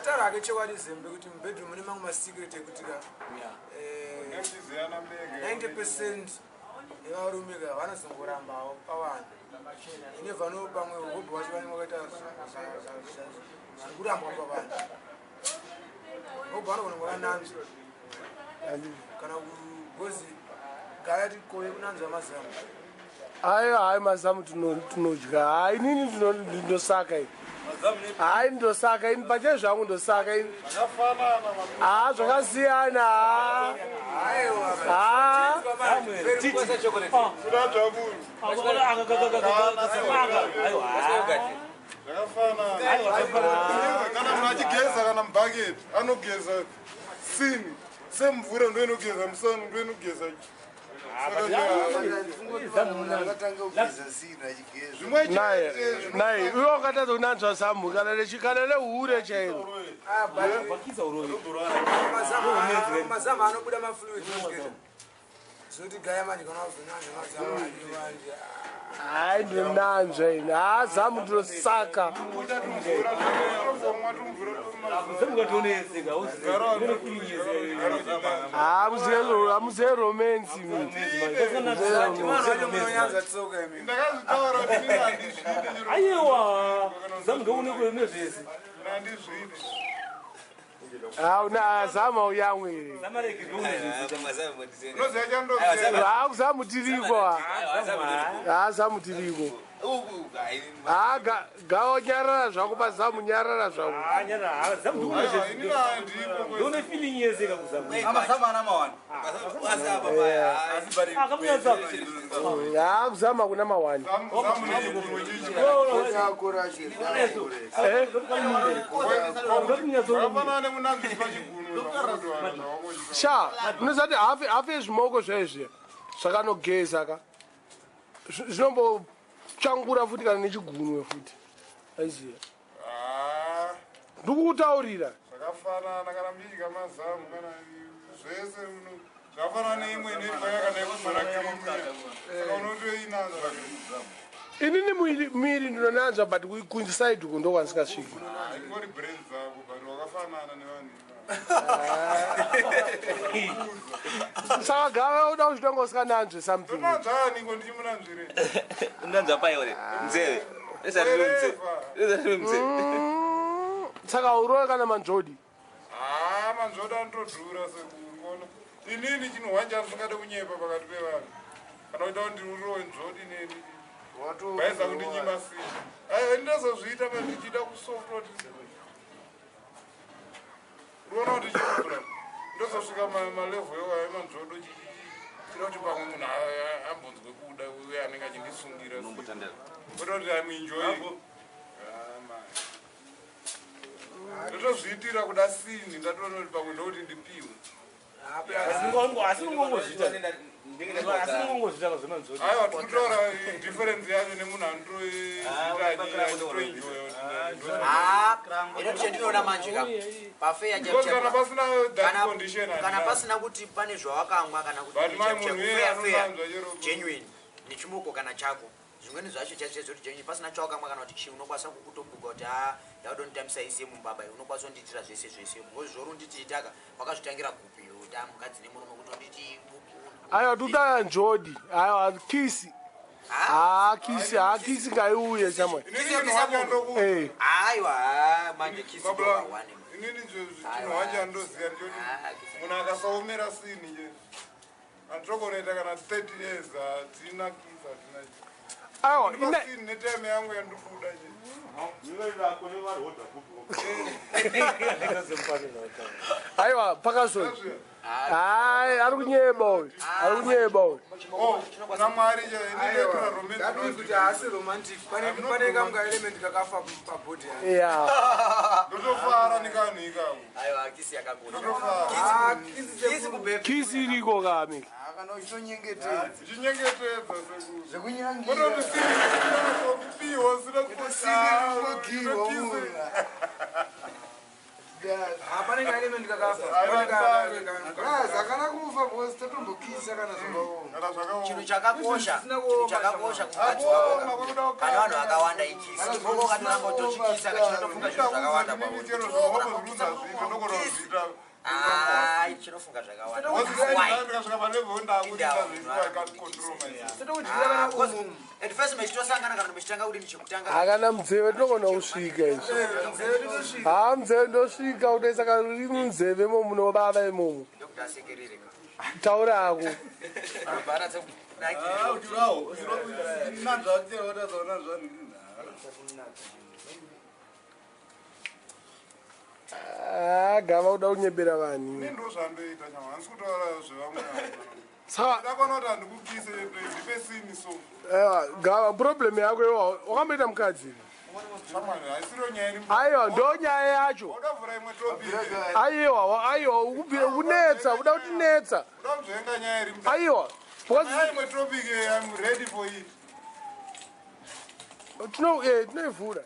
Katara ke chewali zembe kuti bedroom mune mangu ma secret ekutika. 90% evarumika vanozongorambawo pawanda. Ine vano pamwe hobby wacho vane wakaita kuramba pawanda. Hobby vanogona kuvananzva. Kana kugozi gaya tikoye kunanzva mazamu. Hayi mazamu tunodya. Hayi nini ndosaka iyi. Hayi ndosaka ini pache zvangu ndosaka ini. Zvakasiyana. Kana machigeza kana mbucket anogeza sini semvura ndo inogeza musana ndo inogeza naye uyo wakatadza kunanzva zamu kana lehure chairo mazamu anobuda mafluid zoti gaya manje kana wazonanzva mazamu hayi ndinanzva ini zamu ndosaka hamuzive romance aiwa zamu ndounekule nezvese zama uyamwere zamu tiriko zamu tiriko gawo nyarara zvako pazamu nyarara zvako kuzama kuna mawani sha unosati hafu yezvimoko zvaizvi zvakanogeza ka zvinombochangura futi kana nechigunwe futi aiziya ndikukutaurira zvakafanana kana mudya mazamu kana zvese zvakafanana neimwe inoibaya kana yekumarakirimsaka unotoinanzva inini miri ndinonanzva but kuinsaidi uko ndokwandisikasviki ingori brain dzako but wakafanana nevanhu saka gava uda kuchitonga usikananzve something unanzvaniko ndichimunanzvire unanzva paiore nzeve saka urova kana manzvodi manzvodi anotodhura sekuona inini chinohwanja ndisingade kunyepa pakati pevanhu kana kuita kuti ndiurowe nzvodi neni vaisa kundinyima sii ndinozozviita mandichida kusofrot ruona kuti chirobra ndozosvika malevel ewayo manzvodo chida kuti pamwe munhu ambonzwe kuda uye anenge achindisungira kuda kuti amuenjoyi ndotozviitira kuda sini ndatoona kuti pamwe ndokuti ndipiwe aiwa tinotaura difference yacho nemunhu inotendinoona manje kana pasina that condition kana pasina kuti pane zvawakamwa kana kuti genuine nechimoko kana chako zvimweni zvacho chazoti genuine pasina chawakamwa kana kuti unokwanisa kukutobuka kuti yaudonitambisa ise mumbaba unokwanisa kunditira zvese ngozi zvorunditiitaka wakazvitangira kupi kuti mukadzi nemurume kutonditi aiwa tutaya njodi aiwa kisi kisi ngaiuye chamwe aiwa manje kisi inini chinohwanja ndoziva ndiyoti munhu akasaomera sini je anditokonoita kana 30 years hatina kisi hatina aiwa sini netime yangu yandikuda je aiwa pakazoni hayi ari kunyeba uyu namwari kuti haasi romantic pane kamwe element kakafa pabhodhi ndotofara nikanhu ikako kisi iriko kame ichinyengetedza sekupiwa sina panenge element kakafa zakana kufa because tatombokisa kana zvakaoma chinhu chakakosha kumukadzi wako kana vanhu vakawanda ikisi imoko katoramba utochikisa kachinotofunga zvinhu zvakawanda chinofunga zvakawanda at first mechitosangana kana mechitanga kuti ndichikutanga hakana munzeve tinogona kusvika izvi munzeve ndosvika kuti saka riri munzeve imomo munobaba imomo ndokuti asekerereka taura ako gava kuda kunyepera vanhu gava problem yako iwa wakamboita mukadzi aiwa ndo nyaya yacho aiwa kunetsa kuda kutinetsa aiwa tinoivhura